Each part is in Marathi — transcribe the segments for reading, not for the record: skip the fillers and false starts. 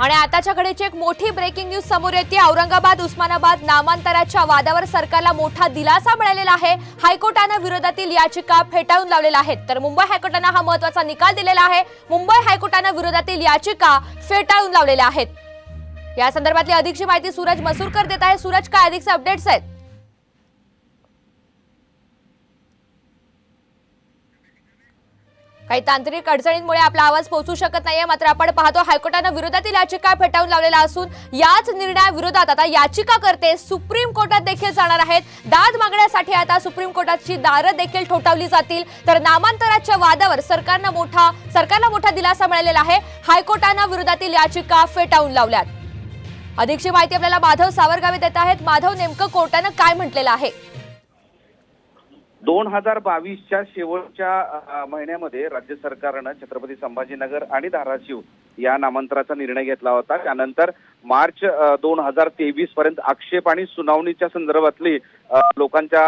आणि आताच्या घडीची एक मोठी ब्रेकिंग न्यूज समोर येते। औरंगाबाद उस्मानाबाद नामांतराच्या वादावर सरकारला मोठा दिलासा मिळालेला आहे। हायकोर्टाने विरोधातील याचिका फेटाळून लावलेल्या आहेत। तर मुंबई हायकोर्टाने हा महत्त्वाचा निकाल दिलेला आहे। मुंबई हायकोर्टाने विरोधातील याचिका फेटाळून लावलेल्या आहेत। या संदर्भातली अधिकची माहिती सूरज मसूरकर देत आहे। सूरज, काय अधिकचे अपडेट्स आहेत? काही तांत्रिक अडचणींमुळे आपला आवाज पोहोचू शकत नाहीये, मात्र आपण पाहतो हायकोर्टाने विरोधातील याचिका फेटाळून लावलेला असून याच निर्णयाविरोधात आता याचिकाकर्ते सुप्रीम कोर्टात देखील जाणार आहेत। दाद मागण्यासाठी आता सुप्रीम कोर्टाची दारं देखील ठोठावली जातील। तर नामांतराच्या वादावर सरकारला मोठा दिलासा मिळालेला आहे। हायकोर्टाने विरोधातील याचिका फेटाळून लावल्यात। अधिकची माहिती आपल्याला माधव सावरगावे देत आहेत। माधव, नेमकं कोर्टाने काय म्हटलेलं आहे? 2022च्या शेवटच्या महिन्यामध्ये राज्य सरकारनं छत्रपती संभाजीनगर आणि धाराशिव या नामांतराचा निर्णय घेतला होता। त्यानंतर मार्च 2023 पर्यंत आक्षेप आणि सुनावणीच्या संदर्भातली लोकांच्या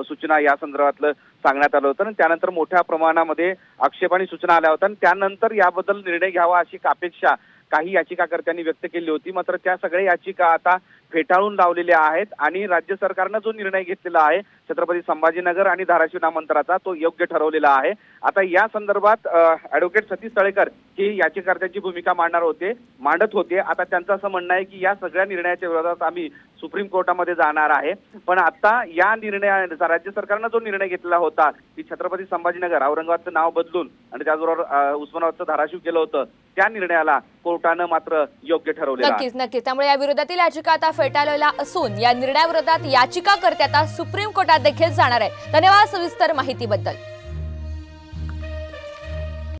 सूचना या संदर्भातलं सांगण्यात आलं होतं। त्यानंतर मोठ्या प्रमाणामध्ये आक्षेप आणि सूचना आल्या होत्या। त्यानंतर याबद्दल निर्णय घ्यावा अशी अपेक्षा काही याचिकाकर्त्यांनी व्यक्त केली होती, मात्र त्या सगळ्या याचिका आता फेटाळून लावलेल्या आहेत आणि राज्य सरकारनं जो निर्णय घेतलेला आहे छत्रपती संभाजीनगर आणि धाराशिव नामांतराचा, तो योग्य ठरवलेला आहे। आता या संदर्भात ॲडव्होकेट सतीश तळेकर हे याचिकाकर्त्यांची भूमिका मांडत होते। आता त्यांचं असं म्हणणं आहे की या सगळ्या निर्णयाच्या विरोधात आम्ही सुप्रीम कोर्टामध्ये जाणार आहे। पण आता या निर्णयाचा राज्य सरकारनं जो निर्णय घेतलेला होता की छत्रपती संभाजीनगर औरंगाबादचं नाव बदलून आणि त्याचबरोबर उस्मानाबादचं धाराशिव केलं होतं, त्या निर्णयाला कोर्टानं मात्र योग्य ठरवलेलं आहे। नक्कीच त्यामुळे या विरोधातील याचिका आता फेटाळलेल्या असून या निर्णयाविरोधात याचिकाकर्ते आता सुप्रीम कोर्टात देखील जाणार आहे। धन्यवाद सविस्तर माहितीबद्दल।